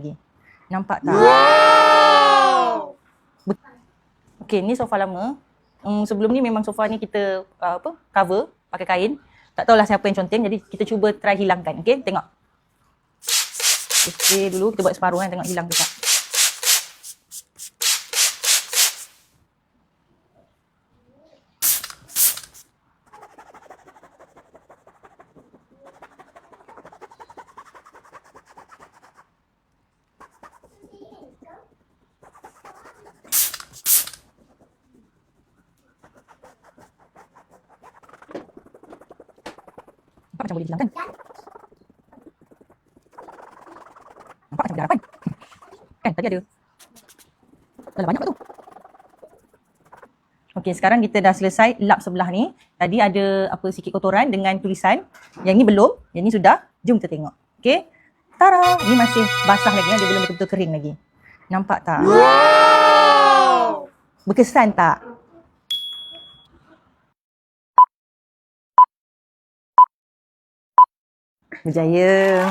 lagi. Nampak tak? Wow! Okey, ni sofa lama. Sebelum ni memang sofa ni kita cover pakai kain. Tak tahulah siapa yang conteng, jadi kita cuba try hilangkan. Okey, tengok. Okey, dulu kita buat separuh kan, tengok hilang juga. Nampak macam boleh hilangkan. Nampak macam boleh harapan. Kan tadi ada. Dah banyak tu. Okey, sekarang kita dah selesai lap sebelah ni. Tadi ada sikit kotoran dengan tulisan. Yang ni belum, yang ni sudah. Jom kita tengok. Okey. Tara, ni masih basah lagi kan, dia belum betul-betul kering lagi. Nampak tak? Wow! Berkesan tak? Berjaya.